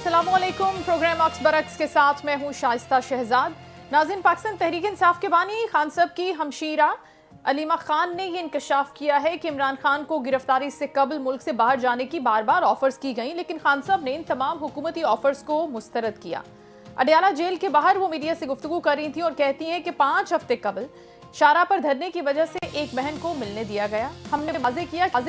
अस्सलामुअलैकुम। प्रोग्राम अक्स बरक्स के साथ मैं हूँ शाइस्ता शहजाद। नाज़रीन, पाकिस्तान तहरीक इंसाफ के बानी खान साहब की हमशीरा अलीमा खान ने ये इंकशाफ किया है कि इमरान खान को गिरफ्तारी से कबल मुल्क से बाहर जाने की बार बार ऑफर्स की गई, लेकिन खान साहब ने इन तमाम हुकूमती ऑफर्स को मुस्तरद किया। अडयाला जेल के बाहर वो मीडिया से गुफ्तगू कर रही थी और कहती हैं कि 5 हफ्ते कबल शारा पर धरने की वजह से एक बहन को मिलने दिया गया। हमने वाज़े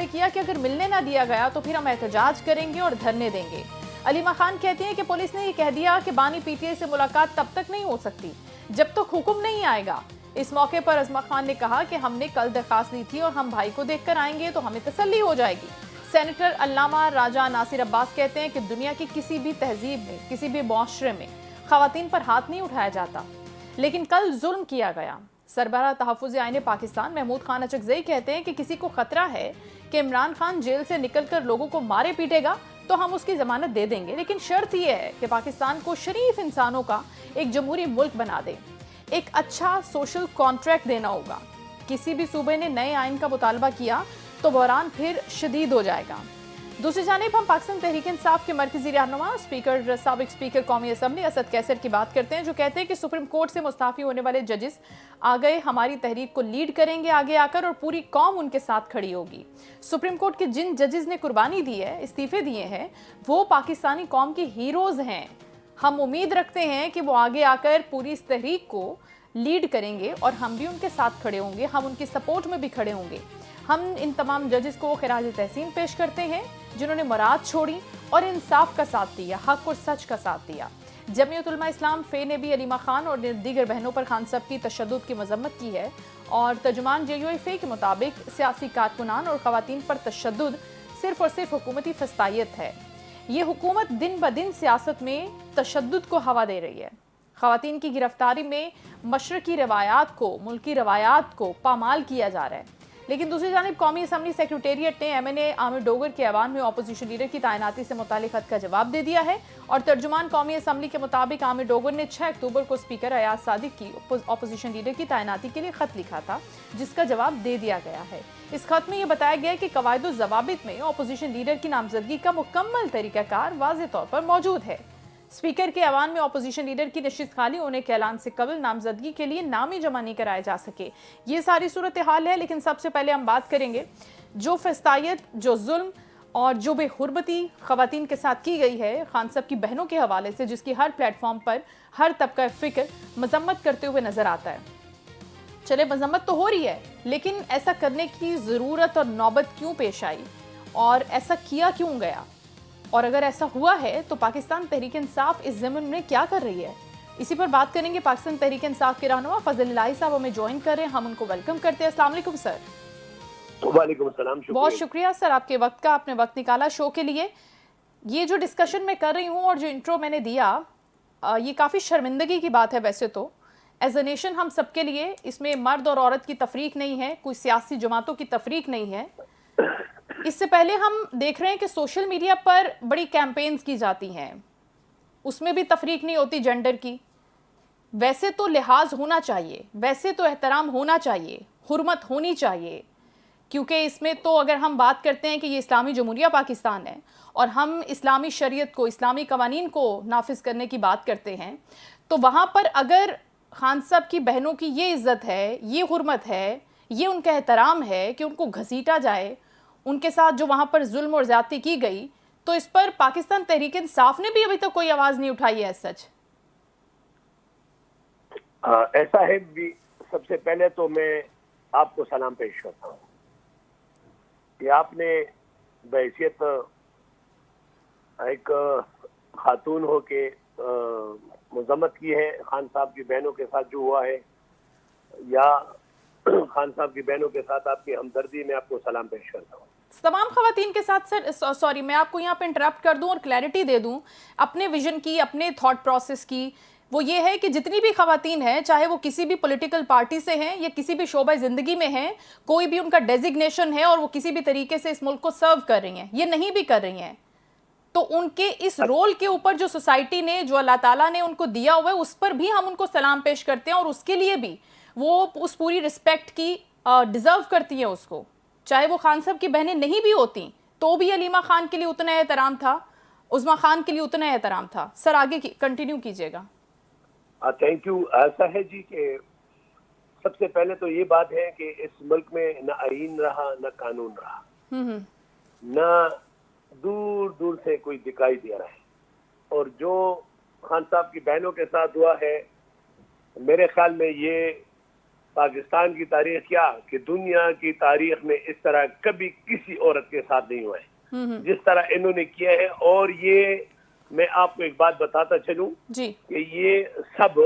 किया कि अगर मिलने ना दिया गया तो फिर हम एहतजाज करेंगे और धरने देंगे। अलीमा खान कहती हैं कि पुलिस ने ये कह दिया कि बानी पीटीआई से मुलाकात तब तक नहीं हो सकती जब तक हुक्म नहीं आएगा। इस मौके पर अज़मा खान ने कहा कि हमने कल दरखास्त दी थी और हम भाई को देखकर आएंगे तो हमें तसल्ली हो जाएगी। सेनेटर अल्लामा राजा नासिर अब्बास कहते हैं कि दुनिया की किसी भी तहजीब में, किसी भी मुआशरे में ख़वातीन पर हाथ नहीं उठाया जाता, लेकिन कल जुल्म किया गया। सरबराह तहफ़्फ़ुज़ आईन पाकिस्तान महमूद खान अचकज़ई कहते हैं कि किसी को खतरा है कि इमरान खान जेल से निकलकर लोगों को मारे पीटेगा तो हम उसकी ज़मानत दे देंगे, लेकिन शर्त यह है कि पाकिस्तान को शरीफ इंसानों का एक जमहूरी मुल्क बना दें। एक अच्छा सोशल कॉन्ट्रैक्ट देना होगा। किसी भी सूबे ने नए आइन का मुतालबा किया तो बहरान फिर शदीद हो जाएगा। दूसरी जानिब हम पाकिस्तान तहरीक इंसाफ के मरकजी रहनुमा साबिक स्पीकर कौमी असम्बली असद कैसर की बात करते हैं, जो कहते हैं कि सुप्रीम कोर्ट से मुस्ताफ़ी होने वाले जजेस आ गए, हमारी तहरीक को लीड करेंगे आगे आकर और पूरी कौम उनके साथ खड़ी होगी। सुप्रीम कोर्ट के जिन जजेस ने कुर्बानी दी है, इस्तीफे दिए हैं, वो पाकिस्तानी कौम के हीरोज़ हैं। हम उम्मीद रखते हैं कि वो आगे आकर पूरी इस तहरीक को लीड करेंगे और हम भी उनके साथ खड़े होंगे, हम उनकी सपोर्ट में भी खड़े होंगे। हम इन तमाम जजेस को खिराज तहसीन पेश करते हैं जिन्होंने मुराद छोड़ी और इंसाफ का साथ दिया, हक और सच का साथ दिया। जमीयत उलमा इस्लाम फे ने भी अलीमा खान और दीगर बहनों पर खान साहब की तशद्दुद की मजम्मत की है और तर्जुमान JUI के मुताबिक सियासी कारकुनान और ख़वातीन पर तशद्दुद सिर्फ और सिर्फ हुकूमती फस्तायत है। ये हुकूमत दिन ब दिन सियासत में तशद्दुद को हवा दे रही है। ख़वातीन की गिरफ्तारी में मशरकी रवायात को, मुल्की रवायात को पामाल किया जा रहा है। लेकिन दूसरी जानिब कौमी असम्बली सेक्रेटेरिएट ने MNA आमिर डोगर के ऐवान में अपोजिशन लीडर की तैनाती से मुतालिक खत का जवाब दे दिया है और तर्जुमान कौमी असम्बली के मुताबिक आमिर डोगर ने 6 अक्टूबर को स्पीकर अयाज सादिक की अपोजिशन लीडर की तैनाती के लिए खत लिखा था, जिसका जवाब दे दिया गया है। इस खत में यह बताया गया है कि कवायद व ज़वाबित में अपोजिशन लीडर की नामजदगी का मुकम्मल तरीक़ाकार वाज़ेह तौर पर मौजूद है। स्पीकर के ऐवान में अपोजिशन लीडर की नशिस्त खाली होने के ऐलान से कबल नामजदगी के लिए नाम ही जमा नहीं कराए जा सके। ये सारी सूरत हाल है, लेकिन सबसे पहले हम बात करेंगे जो फस्तायत, जो जुल्म और जो बेहुरमती ख़वातीन के साथ की गई है खान साहब की बहनों के हवाले से, जिसकी हर प्लेटफॉर्म पर हर तबका फ़िक्र मजम्मत करते हुए नज़र आता है। चले, मजम्मत तो हो रही है, लेकिन ऐसा करने की ज़रूरत और नौबत क्यों पेश आई और ऐसा किया क्यों गया, और अगर ऐसा हुआ है तो पाकिस्तान तहरीक इंसाफ इस ज़मीन में क्या कर रही है? इसी पर बात करेंगे। पाकिस्तान तहरीक इंसाफ के रहनुमा फजल इलाही साहब हमें ज्वाइन कर रहे हैं, हम उनको वेलकम करते हैं। अस्सलाम वालेकुम सर। वालेकुम सलाम। बहुत शुक्रिया सर आपके वक्त का, आपने वक्त निकाला शो के लिए। ये जो डिस्कशन मैं कर रही हूँ और जो इंट्रो मैंने दिया, ये काफ़ी शर्मिंदगी की बात है। वैसे तो एज अ नेशन हम सबके लिए, इसमें मर्द और औरत की तफरीक नहीं है, कोई सियासी जमातों की तफरीक नहीं है। इससे पहले हम देख रहे हैं कि सोशल मीडिया पर बड़ी कैंपेन्स की जाती हैं, उसमें भी तफरीक नहीं होती जेंडर की। वैसे तो लिहाज होना चाहिए, वैसे तो एहतराम होना चाहिए, हुर्मत होनी चाहिए, क्योंकि इसमें तो अगर हम बात करते हैं कि ये इस्लामी जमहूरिया पाकिस्तान है और हम इस्लामी शरीयत को, इस्लामी कवानीन को नाफिज करने की बात करते हैं, तो वहाँ पर अगर खान साहब की बहनों की ये इज़्ज़त है, ये हुर्मत है, ये उनका एहतराम है कि उनको घसीटा जाए, उनके साथ जो वहाँ पर जुल्म और ज़्यादती की गई, तो इस पर पाकिस्तान तहरीक इंसाफ ने भी अभी तक कोई आवाज़ नहीं उठाई है। सच ऐसा है भी। सबसे पहले तो मैं आपको सलाम पेश करता हूँ कि आपने बहैसियत एक खातून हो के मजम्मत की है खान साहब की बहनों के साथ जो हुआ है, या खान साहब की बहनों के साथ आपकी हमदर्दी में आपको सलाम पेश करता हूँ। तमाम ख़वातीन के साथ सर, सॉरी मैं आपको यहाँ पे इंटरप्ट कर दूं और क्लैरिटी दे दूं अपने विजन की, अपने थॉट प्रोसेस की। वो ये है कि जितनी भी ख़वातीन हैं, चाहे वो किसी भी पॉलिटिकल पार्टी से हैं या किसी भी शोबा ज़िंदगी में हैं, कोई भी उनका डेजिग्नेशन है और वो किसी भी तरीके से इस मुल्क को सर्व कर रही हैं, ये नहीं भी कर रही हैं, तो उनके इस रोल के ऊपर जो सोसाइटी ने, जो अल्लाह ताला ने उनको दिया हुआ है, उस पर भी हम उनको सलाम पेश करते हैं और उसके लिए भी वो उस पूरी रिस्पेक्ट की डिज़र्व करती हैं उसको। चाहे वो खान साहब की बहनें नहीं भी होती तो भी अलीमा खान के लिए उतना एहतराम था عظما خان کے لیے اتنا احترام تھا. سر آگے کنٹینیو کیجیے گا. Thank you. ایسا ہے جی کہ سب سے پہلے تو یہ بات ہے کہ اس ملک میں نہ آئین رہا نہ قانون رہا, نہ دور دور سے کوئی دکھائی دے رہا ہے. اور جو خان صاحب کی بہنوں کے ساتھ ہوا ہے, میرے خیال میں یہ پاکستان کی تاریخ کیا کہ دنیا کی تاریخ میں اس طرح کبھی کسی عورت کے ساتھ نہیں ہوا ہے جس طرح انہوں نے کیا ہے. اور یہ میں آپ کو ایک بات بتاتا چلوں کہ یہ سب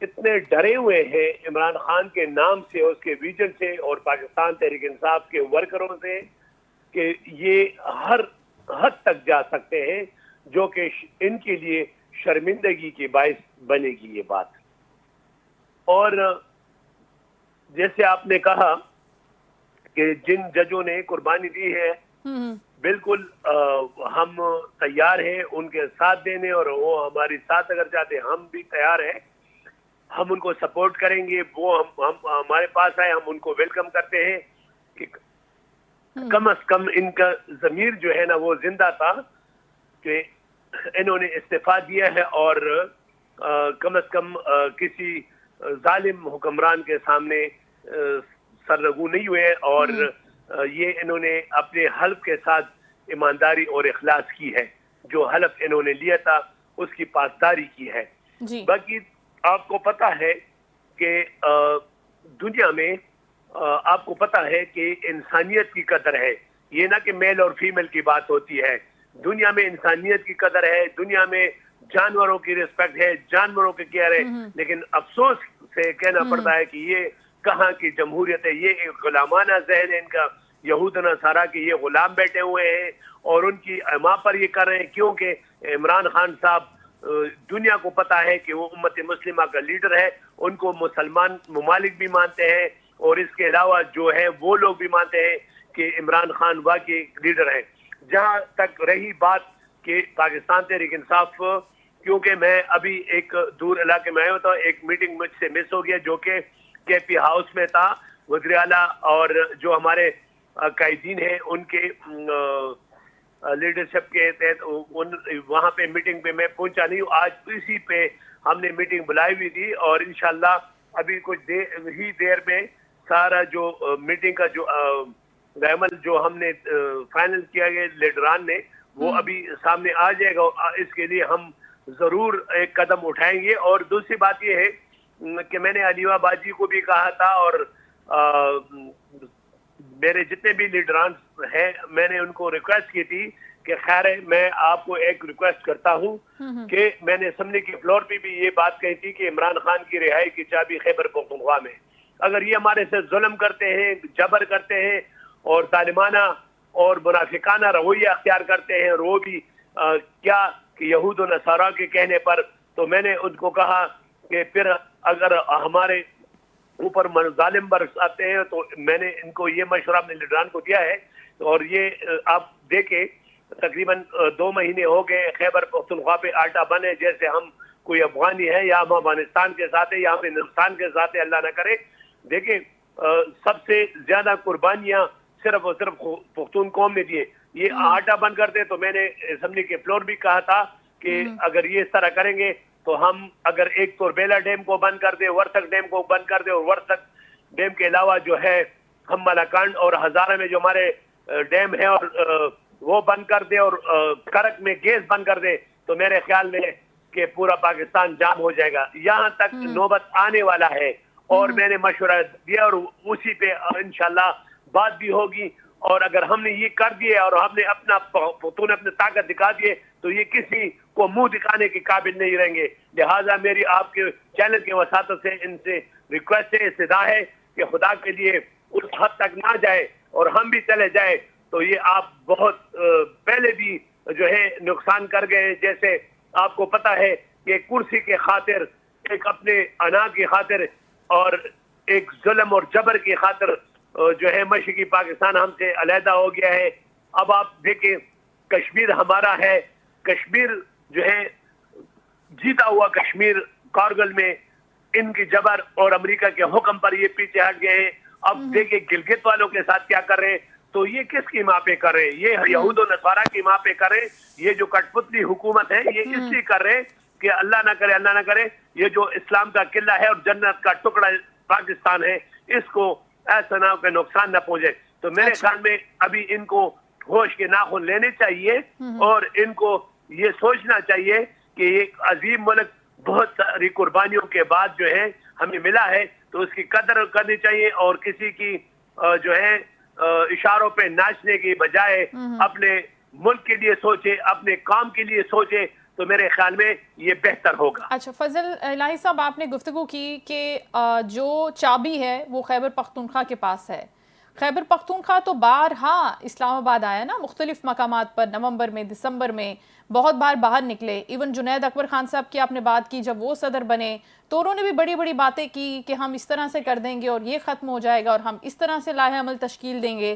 اتنے ڈرے ہوئے ہیں عمران خان کے نام سے, اس کے ویژن سے اور پاکستان تحریک انصاف کے ورکروں سے کہ یہ ہر حد تک جا سکتے ہیں, جو کہ ان کے لیے شرمندگی کے باعث بنے گی یہ بات. اور جیسے آپ نے کہا کہ جن ججوں نے قربانی دی ہے, بالکل ہم تیار ہیں ان کے ساتھ دینے, اور وہ ہماری ساتھ اگر چاہتے ہم بھی تیار ہیں, ہم ان کو سپورٹ کریں گے. وہ ہم ہمارے پاس آئے, ہم ان کو ویلکم کرتے ہیں کہ کم از کم ان کا ضمیر جو ہے نا وہ زندہ تھا کہ انہوں نے استعفیٰ دیا ہے, اور کم از کم کسی ظالم حکمران کے سامنے سرنگو نہیں ہوئے, اور یہ انہوں نے اپنے حلف کے ساتھ ایمانداری اور اخلاص کی ہے. جو حلف انہوں نے لیا تھا اس کی پاسداری کی ہے. باقی آپ کو پتا ہے کہ دنیا میں آپ کو پتا ہے کہ انسانیت کی قدر ہے. یہ نہ کہ میل اور فیمیل کی بات ہوتی ہے, دنیا میں انسانیت کی قدر ہے, دنیا میں جانوروں کی رسپیکٹ ہے, جانوروں کی کیئر ہے. لیکن افسوس سے کہنا پڑتا ہے کہ یہ کہاں کی جمہوریت ہے, یہ ایک غلامانہ ذہن ہے ان کا, یہود نصارہ کے یہ غلام بیٹھے ہوئے ہیں اور ان کی اما پر یہ کر رہے ہیں. کیونکہ عمران خان صاحب دنیا کو پتا ہے کہ وہ امت مسلمہ کا لیڈر ہے, ان کو مسلمان ممالک بھی مانتے ہیں, اور اس کے علاوہ جو ہے وہ لوگ بھی مانتے ہیں کہ عمران خان واقعی لیڈر ہے. جہاں تک رہی بات کہ پاکستان تحریک انصاف, کیونکہ میں ابھی ایک دور علاقے میں آیا ہوں, تو ایک میٹنگ مجھ سے مس ہو گیا جو کہ کے پی ہاؤس میں تھا. وزیر اعلیٰ اور جو ہمارے قائدین ہیں ان کے لیڈرشپ کے تحت وہاں پہ میٹنگ پہ میں پہنچا نہیں ہوں. آج اسی پہ ہم نے میٹنگ بلائی ہوئی تھی, اور انشاءاللہ ابھی کچھ دیر میں سارا جو میٹنگ کا جو عمل جو ہم نے فائنل کیا گیا لیڈران نے, وہ ابھی سامنے آ جائے گا. اس کے لیے ہم ضرور ایک قدم اٹھائیں گے. اور دوسری بات یہ ہے کہ میں نے علیوہ باجی کو بھی کہا تھا, اور میرے جتنے بھی لیڈران ہیں میں نے ان کو ریکویسٹ کی تھی کہ خیر ہے, میں آپ کو ایک ریکویسٹ کرتا ہوں کہ میں نے اسمبلی کے فلور پہ بھی یہ بات کہی تھی کہ عمران خان کی رہائی کی چابی خیبر پختونخوا میں. اگر یہ ہمارے سے ظلم کرتے ہیں, جبر کرتے ہیں اور ظالمانہ اور منافقانہ رویہ اختیار کرتے ہیں, اور وہ بھی کیا کہ یہود و نصارہ کے کہنے پر, تو میں نے ان کو کہا کہ پھر اگر ہمارے اوپر ظالم برس آتے ہیں تو میں نے ان کو یہ مشورہ اپنے لیڈران کو دیا ہے. اور یہ آپ دیکھیں تقریباً 2 مہینے ہو گئے خیبر پختونخوا پہ آٹا بنے جیسے ہم کوئی افغانی ہے یا ہم افغانستان کے ساتھ ہے یا ہم ہندوستان کے ساتھ ہے, اللہ نہ کرے. دیکھیں سب سے زیادہ قربانیاں صرف اور صرف پختون قوم نے دیے. یہ آٹا بند کر دے, تو میں نے اسمبلی کے فلور بھی کہا تھا کہ اگر یہ اس طرح کریں گے تو ہم اگر ایک توربیلا ڈیم کو بند کر دے, ورتک ڈیم کو بند کر دے, اور ورتک ڈیم کے علاوہ جو ہے ہم ملاکنڈ اور ہزارہ میں جو ہمارے ڈیم ہے اور وہ بند کر دے, اور کرک میں گیس بند کر دے, تو میرے خیال میں کہ پورا پاکستان جام ہو جائے گا. یہاں تک نوبت آنے والا ہے, اور میں نے مشورہ دیا, اور اسی پہ انشاءاللہ بات بھی ہوگی. اور اگر ہم نے یہ کر دیے اور ہم نے اپنے طاقت دکھا دیے تو یہ کسی کو منہ دکھانے کے قابل نہیں رہیں گے. لہٰذا میری آپ کے چینل کے وساطت سے ان سے ریکویسٹ ہے, استدعا ہے کہ خدا کے لیے اس حد تک نہ جائے, اور ہم بھی چلے جائے تو یہ آپ بہت پہلے بھی جو ہے نقصان کر گئے. جیسے آپ کو پتا ہے کہ کرسی کے خاطر, ایک اپنے انا کی خاطر اور ایک ظلم اور جبر کی خاطر جو ہے مشرقی پاکستان ہم سے علیحدہ ہو گیا ہے. اب آپ دیکھیں کشمیر ہمارا ہے, کشمیر جو ہے جیتا ہوا کشمیر کارگل میں ان کی جبر اور امریکہ کے حکم پر یہ پیچھے ہٹ گئے ہیں. اب دیکھیں گلگت والوں کے ساتھ کیا کر رہے ہیں. تو یہ کس کی ماں پہ کر رہے ہیں؟ یہ یہود و نصارہ کی ماں پہ کر رہے ہیں. یہ جو کٹپتلی حکومت ہے یہ اس لیے کر رہے ہیں کہ اللہ نہ کرے یہ جو اسلام کا قلعہ ہے اور جنت کا ٹکڑا پاکستان ہے اس کو ایسا نہ کہ نقصان نہ پہنچے. تو میرے خیال میں ابھی ان کو ہوش کے ناخن لینے چاہیے اور ان کو یہ سوچنا چاہیے کہ ایک عظیم ملک بہت ساری قربانیوں کے بعد جو ہے ہمیں ملا ہے تو اس کی قدر کرنی چاہیے اور کسی کی جو ہے اشاروں پہ ناچنے کی بجائے اپنے ملک کے لیے سوچے, اپنے کام کے لیے سوچے تو میرے خیال میں یہ بہتر ہوگا. اچھا فضل الہی صاحب, آپ نے گفتگو کی کہ جو چابی ہے وہ خیبر پختونخوا کے پاس ہے. خیبر پختونخوا تو بارہا اسلام آباد آیا نا, مختلف مقامات پر, نومبر میں, دسمبر میں بہت بار باہر نکلے. ایون جنید اکبر خان صاحب کی آپ نے بات کی, جب وہ صدر بنے تو انہوں نے بھی بڑی بڑی باتیں کی کہ ہم اس طرح سے کر دیں گے اور یہ ختم ہو جائے گا اور ہم اس طرح سے لائحہ عمل تشکیل دیں گے.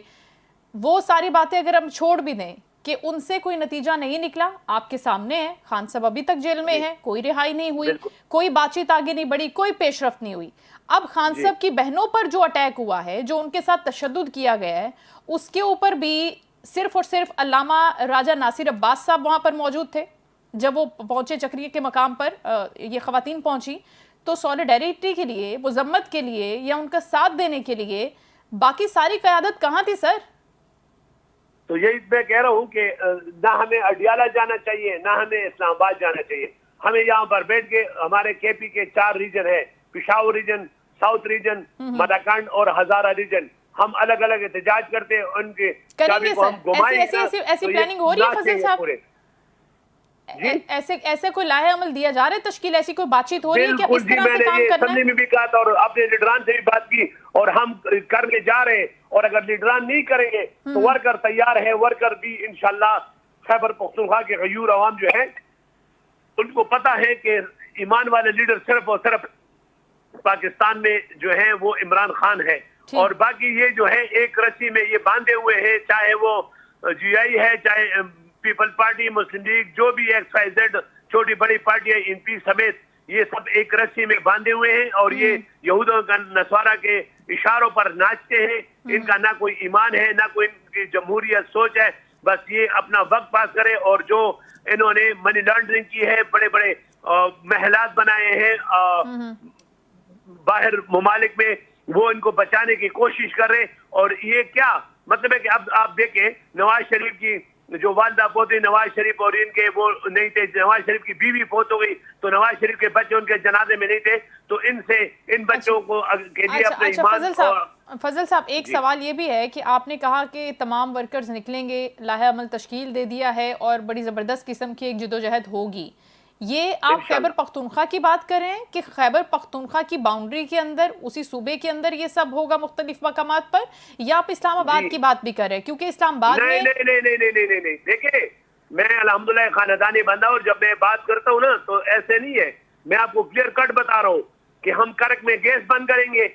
وہ ساری باتیں اگر ہم چھوڑ بھی دیں کہ ان سے کوئی نتیجہ نہیں نکلا, آپ کے سامنے ہے خان صاحب ابھی تک جیل میں ہیں, کوئی رہائی نہیں ہوئی, کوئی بات چیت آگے نہیں بڑھی, کوئی پیش رفت نہیں ہوئی. اب خان صاحب کی بہنوں پر جو اٹیک ہوا ہے, جو ان کے ساتھ تشدد کیا گیا ہے, اس کے اوپر بھی صرف اور صرف علامہ راجہ ناصر عباس صاحب وہاں پر موجود تھے جب وہ پہنچے چکریے کے مقام پر, یہ خواتین پہنچی تو سولیڈیریٹی کے لیے, مذمت کے لیے یا ان کا ساتھ دینے کے لیے باقی ساری قیادت کہاں تھی سر؟ تو یہی میں کہہ رہا ہوں کہ نہ ہمیں اڈیالہ جانا چاہیے نہ ہمیں اسلام آباد جانا چاہیے. ہمیں یہاں پر بیٹھ کے ہمارے کے پی کے 4 ریجن ہے, پشاور ریجن, ساؤتھ ریجن, مداکنڈ اور ہزارہ ریجن. ہم الگ الگ احتجاج کرتے ہیں, ان کے چابی کو ہم گھمائیں گے. ایسی پلاننگ ہو رہی ہے فضل صاحب؟ ایسے کوئی لائحہ عمل دیا جا رہا ہے تشکیل, ایسی کوئی بات چیت ہو رہی ہے کہ اس طرح سے کام کرنا ہے؟ میں نے بھی کہا تھا اور اپنے لیڈران سے بھی بات کی اور ہم کرنے جا رہے ہیں. اور اگر لیڈران نہیں کریں گے تو ورکر تیار ہے, ورکر بھی انشاءاللہ خیبر پختونخوا کے غیور عوام جو ہیں ان کو پتا ہے کہ ایمان والے لیڈر صرف اور صرف پاکستان میں جو ہے وہ عمران خان ہے, اور باقی یہ جو ہے ایک رسی میں یہ باندھے ہوئے ہیں, چاہے وہ جی آئی ہے, چاہے پیپل پارٹی, مسلم لیگ, جو بھی ایکس وائی زیڈ چھوٹی بڑی پارٹی ہے, ان پی سمیت یہ سب ایک رسی میں باندھے ہوئے ہیں اور یہ یہود و نصارہ کے اشاروں پر ناچتے ہیں. ان کا نہ کوئی ایمان ہے نہ کوئی ان کی جمہوریت سوچ ہے, بس یہ اپنا وقت پاس کرے. اور جو انہوں نے منی لانڈرنگ کی ہے, بڑے بڑے محلات بنائے ہیں باہر ممالک میں, وہ ان کو بچانے کی کوشش کر رہے. اور یہ کیا مطلب ہے کہ اب آپ دیکھیں نواز شریف کی جو والدہ پوتی نواز شریف اور ان کے وہ نہیں تھے, نواز شریف کی بیوی فوت ہو گئی تو نواز شریف کے بچے ان کے جنازے میں نہیں تھے, تو ان سے ان بچوں کو کے لیے اپنے ایمان. فضل صاحب ایک سوال یہ بھی ہے کہ آپ نے کہا کہ تمام ورکرز نکلیں گے, لائحہ عمل تشکیل دے دیا ہے اور بڑی زبردست قسم کی ایک جدوجہد ہوگی. یہ آپ خیبر پختونخوا کی بات کر رہے ہیں کہ خیبر پختونخوا کی باؤنڈری کے اندر, اسی صوبے کے اندر یہ سب ہوگا مختلف مقامات پر, یا آپ اسلام آباد کی بات بھی کر رہے ہیں؟ کیونکہ اسلام آباد میں نہیں دیکھیں میں الحمدللہ خاندانی بندہ اور جب میں بات کرتا ہوں نا تو ایسے نہیں ہے. میں آپ کو کلیئر کٹ بتا رہا ہوں کہ ہم کرک میں گیس بند کریں گے,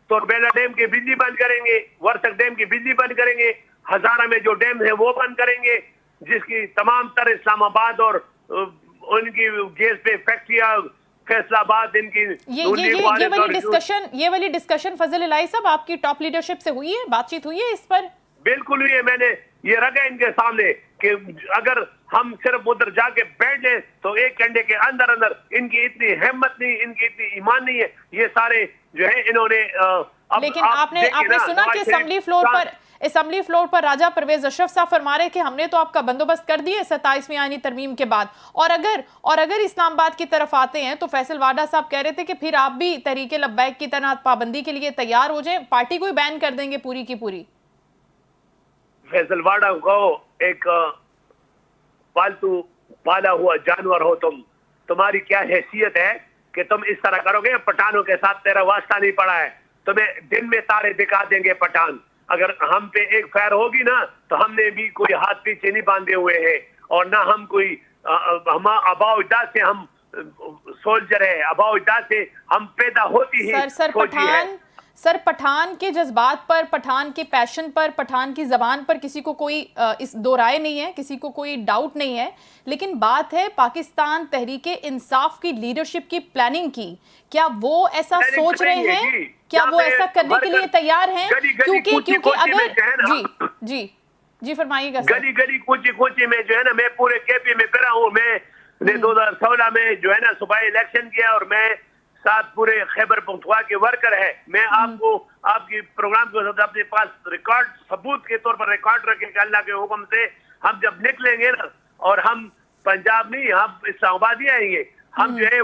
توربیلا ڈیم کی بجلی بند کریں گے, ورسک ڈیم کی بجلی بند کریں گے, ہزارہ میں جو ڈیم ہے وہ بند کریں گے, جس کی تمام تر اسلام آباد اور ان کی گیس پہ فیکٹریاں فیصل آباد ان کی یہ والی ڈسکشن فضل الہی صاحب آپ کی ٹاپ لیڈرشپ سے ہوئی ہے, بات چیت ہوئی ہے اس پر؟ بالکل ہوئی ہے. میں نے یہ رکھا ان کے سامنے کہ اگر ہم صرف ادھر جا کے بیٹھ جائیں تو 1 گھنٹے کے اندر اندر ان کی اتنی ہمت نہیں, ان کی اتنی ایمان نہیں ہے, یہ سارے جو ہے انہوں نے. لیکن آپ نے سنا کہ اسمبلی فلور پر راجہ پرویز اشرف صاحب فرما رہے کہ ہم نے تو آپ کا بندوبست کر دیا 27ویں آئینی ترمیم کے بعد, اور اگر اسلام آباد کی طرف آتے ہیں تو فیصل واڈا صاحب کہہ رہے تھے کہ پھر آپ بھی تحریک لبیک کی طرح پابندی کے لیے تیار ہو جائیں, پارٹی کو ہی بین کر دیں گے پوری کی پوری. فیصل واڈا کو ایک پالتو پالا ہوا جانور ہو تم, تمہاری کیا حیثیت ہے کہ تم اس طرح کرو گے؟ پٹھانوں کے ساتھ تیرا واسطہ نہیں پڑا ہے, تمہیں دن میں تارے دکھا دیں گے پٹھان. اگر ہم پہ ایک فائر ہوگی نا تو ہم نے بھی کوئی ہاتھ پیچھے نہیں باندھے ہوئے ہیں, اور نہ ہم کوئی ہم آباء اجداد سے ہم سولجر ہے, آباء اجداد سے ہم پیدا ہوتی ہی فوجی ہے. سر پٹھان کے جذبات پر, پٹھان کے پیشن پر, پٹھان کی زبان پر کسی کو کوئی اس دو رائے نہیں ہے, کسی کو کوئی ڈاؤٹ نہیں ہے, لیکن بات ہے پاکستان تحریک انصاف کی لیڈرشپ کی پلاننگ کی. کیا وہ ایسا سوچ رہے ہیں क्या वो ऐसा करने के लिए तैयार हैं? क्योंकि अगर जी फरमाइएगा सर। गली गली कूची कूची में जो है ना, मैं पूरे केपी में फिरा हूँ। मैंने 2016 में जो है ना सुबह इलेक्शन किया, और मैं साथ पूरे खैबर पख्तूनख्वा के वर्कर है। मैं आपको आपकी प्रोग्राम को अपने पास रिकॉर्ड सबूत के तौर पर रिकॉर्ड रखे कि अल्लाह के हुक्म से हम जब निकलेंगे ना, और हम पंजाब नहीं, हम इस्लामाबाद ही आएंगे। हम जो है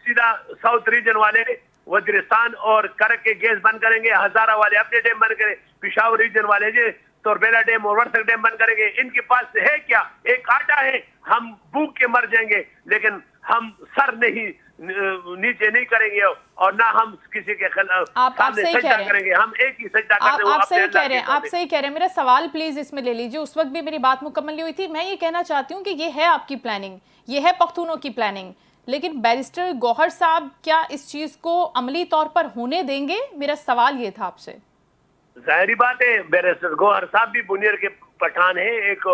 सीधा साउथ रीजन वाले वजीरिस्तान और करक के गैस बंद करेंगे, हजारा वाले अपने डैम बंद करें, पिशावर रीजन वाले जो तोरबेला डैम और वर्सक डैम बंद करेंगे। इनके पास है क्या? एक आटा है। हम भूख के मर जाएंगे, लेकिन हम सर नहीं नीचे नहीं करेंगे, और ना हम किसी के खिलाफ सजदा करेंगे। हम एक ही सजदा करते हैं। आप सही कह रहे हैं, आप सही कह रहे हैं। मेरा सवाल प्लीज इसमें ले लीजिए, उस वक्त भी मेरी बात मुकम्मल नहीं हुई थी। मैं ये कहना चाहती हूँ कि ये है आपकी प्लानिंग, ये है पख्तूनों की प्लानिंग, लेकिन बैरिस्टर गौहर साहब क्या इस चीज को अमली तौर पर होने देंगे? मेरा सवाल ये था आपसे। जाहिर बात है, बैरिस्टर गौहर साहब भी बुनियर के पठान है, एक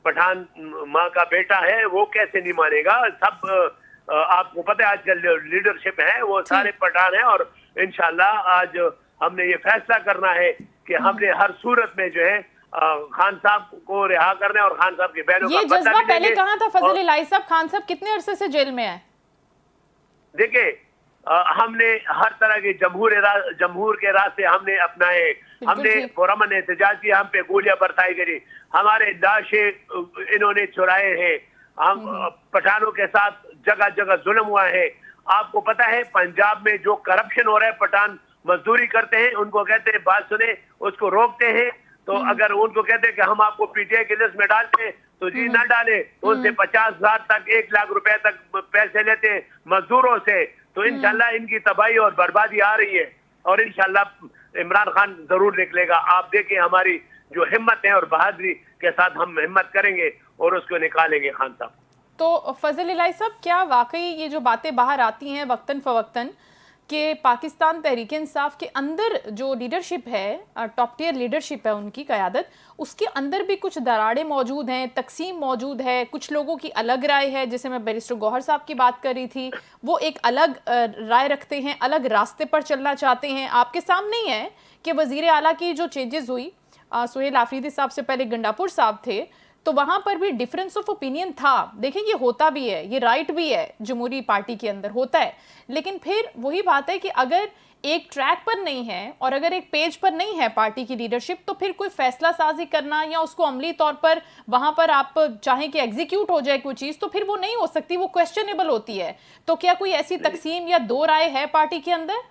पठान माँ का बेटा है, वो कैसे नहीं मानेगा? सब आपको पता है आजकल जो लीडरशिप है वो सारे पठान है, और इंशाल्लाह आज हमने ये फैसला करना है कि हमने हर सूरत में जो है खान साहब को रिहा करना है, और खान साहब की बहनों ये जज्बा पहले कहाँ था फजल इलाही साहब? खान साहब कितने अरसे से जेल में है? देखिए, हमने हर तरह के जमहूर के रास्ते हमने अपनाए। हमने पुरअमन एहतजाज किया, हम पे गोलियां बरसाई गई, हमारे लाशें इन्होंने चुराए हैं, हम पठानों के साथ जगह जगह जुल्म हुआ है। आपको पता है पंजाब में जो करप्शन हो रहा है, पठान मजदूरी करते हैं, उनको कहते हैं बात सुने, उसको रोकते हैं। तो अगर उनको कहते हैं कि हम आपको पीटीआई की लिस्ट में डालते हैं, तो जी ना डाले, तो उनसे 50,000 तक 1 लाख रुपए तक पैसे लेते हैं मजदूरों से। तो इंशाल्लाह इनकी तबाही और बर्बादी आ रही है, और इंशाल्लाह इमरान खान जरूर निकलेगा। आप देखिए हमारी जो हिम्मत है और बहादुरी के साथ हम हिम्मत करेंगे और उसको निकालेंगे खान साहब। तो फजल इलाही साहब, क्या वाकई ये जो बातें बाहर आती हैं वक्तन फवक्तन कि पाकिस्तान तहरीक इंसाफ के अंदर जो लीडरशिप है, टॉप टियर लीडरशिप है उनकी क़यादत, उसके अंदर भी कुछ दरारें मौजूद हैं, तकसीम मौजूद है, कुछ लोगों की अलग राय है? जैसे मैं बैरिस्टर गौहर साहब की बात कर रही थी, वो एक अलग राय रखते हैं, अलग रास्ते पर चलना चाहते हैं। आपके सामने ही है कि वज़ीर आला की जो चेंजेस हुई, सुहेल आफरीदी साहब से पहले गंडापुर साहब थे, तो वहां पर भी डिफरेंस ऑफ ओपिनियन था। देखें, ये होता भी है, ये राइट भी है, जमहूरी पार्टी के अंदर होता है, लेकिन फिर वही बात है कि अगर एक ट्रैक पर नहीं है और अगर एक पेज पर नहीं है पार्टी की लीडरशिप, तो फिर कोई फैसला साजी करना या उसको अमली तौर पर वहां पर आप चाहें कि एग्जीक्यूट हो जाए कोई चीज, तो फिर वो नहीं हो सकती, वो क्वेश्चनेबल होती है। तो क्या कोई ऐसी तकसीम या दो राय है पार्टी के अंदर?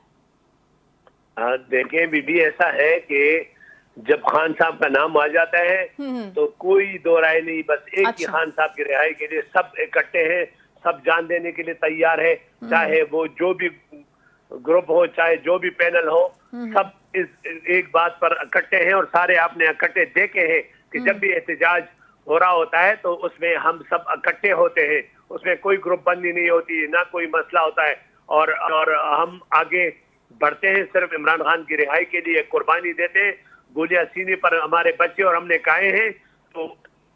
देखें बीबी, ऐसा है कि जब खान साहब का नाम आ जाता है तो कोई दो राय नहीं, बस एक ही खान साहब की रिहाई के लिए सब इकट्ठे हैं, सब जान देने के लिए तैयार है, चाहे वो जो भी ग्रुप हो, चाहे जो भी पैनल हो, सब इस एक बात पर इकट्ठे हैं। और सारे आपने इकट्ठे देखे हैं कि जब भी एहतजाज हो रहा होता है तो उसमें हम सब इकट्ठे होते हैं, उसमें कोई ग्रुप बंदी नहीं होती, ना कोई मसला होता है, और हम आगे बढ़ते हैं, सिर्फ इमरान खान की रिहाई के लिए कुर्बानी देते हैं। गोलियां सीने पर हमारे बच्चे और हमने खाए हैं, तो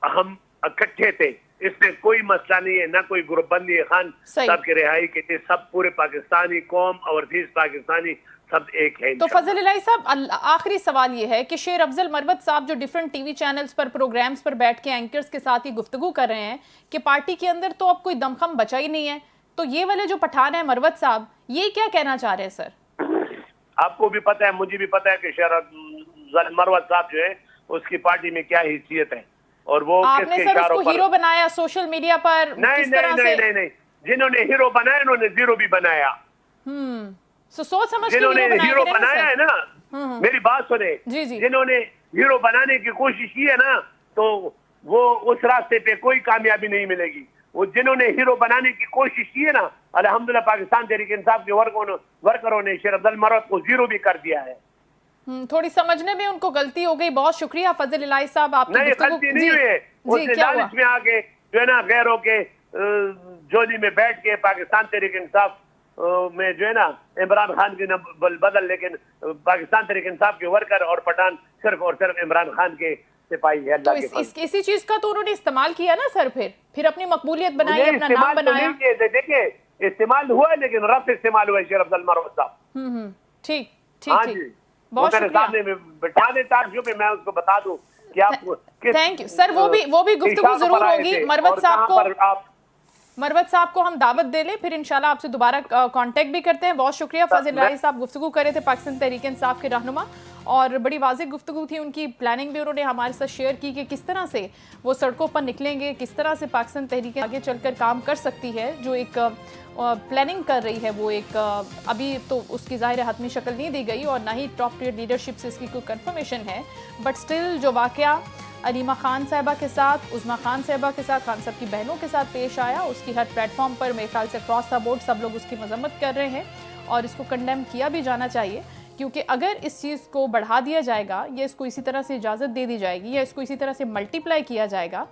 हम इकट्ठे थे, इसमें कोई मसला नहीं है, ना कोई ग्रुप बंदी है। खान साहब की रिहाई के लिए सब पूरे पाकिस्तानी कौम और देश पाकिस्तानी सब एक है। तो फजल इलाही साहब, आखिरी सवाल ये है कि शेर अफजल मरवत साहब जो डिफरेंट टीवी चैनल्स पर प्रोग्राम्स पर बैठ के एंकर्स के साथ ही गुफ्तगू कर रहे हैं कि पार्टी के अंदर तो अब कोई दमखम बचा ही नहीं है, तो ये वाले जो पठान है मरवत साहब, ये क्या कहना चाह रहे हैं सर? आपको भी पता है, मुझे भी पता है कि शेर अफजल मरवत साहब जो है उसकी पार्टी में क्या हैसियत है, और वो आपने सर उसको हीरो बनाया सोशल मीडिया पर। नहीं, जिन्होंने हीरो बनाया उन्होंने जीरो भी बनाया। सोच समझ जिन्होंने हीरो बनाया है ना, मेरी बात सुने, जिन्होंने हीरो बनाने की कोशिश की है ना, तो वो उस रास्ते पे कोई कामयाबी नहीं मिलेगी। वो जिन्होंने हीरो बनाने की कोशिश की है ना, अल्हम्दुलिल्लाह पाकिस्तान तहरीक इंसाफ के वर्करों ने शेर अफजल मरवत को जीरो भी कर दिया है। थोड़ी समझने में उनको गलती हो गई। बहुत शुक्रिया फजल इलाही साहब, आपकी नहीं, गलती नहीं हुई है, उसने लालच में आके जो है ना गैरों के जोली में बैठ के पाकिस्तान तहरीक इंसाफ में जो है ना इमरान खान की बदल, लेकिन पाकिस्तान तहरीक इंसाफ के वर्कर और पठान सिर्फ और सिर्फ इमरान खान के सिपाही है। तो इसी चीज का तो उन्होंने इस्तेमाल किया ना सर, फिर अपनी मकबूलियत बनाई, अपना नाम बनाया। देखिए, इस्तेमाल हुआ, लेकिन रफ इस्तेमाल हुआ शेर अफजल मरवत साहब। ٹھیک ہاں ٹھیک جی، ٹھیک، بہت میرے شکریہ. سامنے میں بٹھا دے ٹاک پہ، میں اس کو بتا دوں کہ آپ تھینک یو سر. وہ بھی گفتگو ضرور ہوگی. مروت صاحب کو ہم دعوت دے لیں، پھر انشاءاللہ آپ سے دوبارہ کانٹیکٹ بھی کرتے ہیں. بہت شکریہ. فاضل رائی صاحب گفتگو کرے تھے پاکستان تحریک انصاف کے رہنما، اور بڑی واضح گفتگو تھی. ان کی پلاننگ بھی انہوں نے ہمارے ساتھ شیئر کی کہ کس طرح سے وہ سڑکوں پر نکلیں گے، کس طرح سے پاکستان تحریک آگے چل کر کام کر سکتی ہے. جو ایک پلاننگ کر رہی ہے، وہ ایک ابھی تو اس کی ظاہر حتمی شکل نہیں دی گئی، اور نہ ہی ٹاپ ٹیئر لیڈرشپ سے اس کی کوئی کنفرمیشن ہے. بٹ سٹل جو واقعہ علیمہ خان صاحبہ کے ساتھ، عظمیٰ خان صاحبہ کے ساتھ، خان صاحب کی بہنوں کے ساتھ پیش آیا، اس کی ہر پلیٹ فارم پر میرے خیال سے اکراس دا بورڈ سب لوگ اس کی مذمت کر رہے ہیں، اور اس کو کنڈیم کیا بھی جانا چاہیے. کیونکہ اگر اس چیز کو بڑھا دیا جائے گا، یا اس کو اسی طرح سے اجازت دے دی جائے گی، یا اس کو اسی طرح سے ملٹی پلائی کیا جائے گا،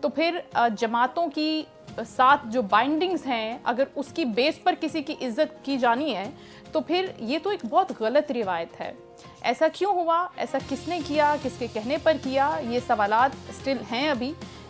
تو پھر جماعتوں کی ساتھ جو بائنڈنگز ہیں، اگر اس کی بیس پر کسی کی عزت کی جانی ہے، تو پھر یہ تو ایک بہت غلط روایت ہے. ایسا کیوں ہوا؟ ایسا کس نے کیا؟ کس کے کہنے پر کیا؟ یہ سوالات سٹل ہیں،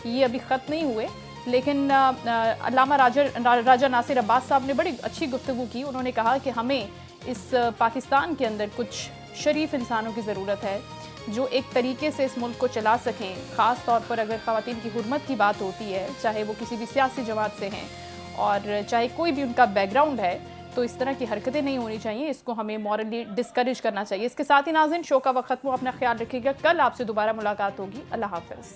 یہ ابھی ختم نہیں ہوئے. لیکن علامہ راجہ ناصر عباس صاحب نے بڑی اچھی گفتگو کی. انہوں نے کہا کہ ہمیں اس پاکستان کے اندر کچھ شریف انسانوں کی ضرورت ہے، جو ایک طریقے سے اس ملک کو چلا سکیں. خاص طور پر اگر خواتین کی حرمت کی بات ہوتی ہے، چاہے وہ کسی بھی سیاسی جماعت سے ہیں، اور چاہے کوئی بھی ان کا بیک گراؤنڈ ہے، تو اس طرح کی حرکتیں نہیں ہونی چاہیے. اس کو ہمیں مورلی ڈسکریج کرنا چاہیے. اس کے ساتھ ہی ناظرین، شو کا وقت ختم ہو. اپنا خیال رکھیے گا. کل آپ سے دوبارہ ملاقات ہوگی. اللہ حافظ.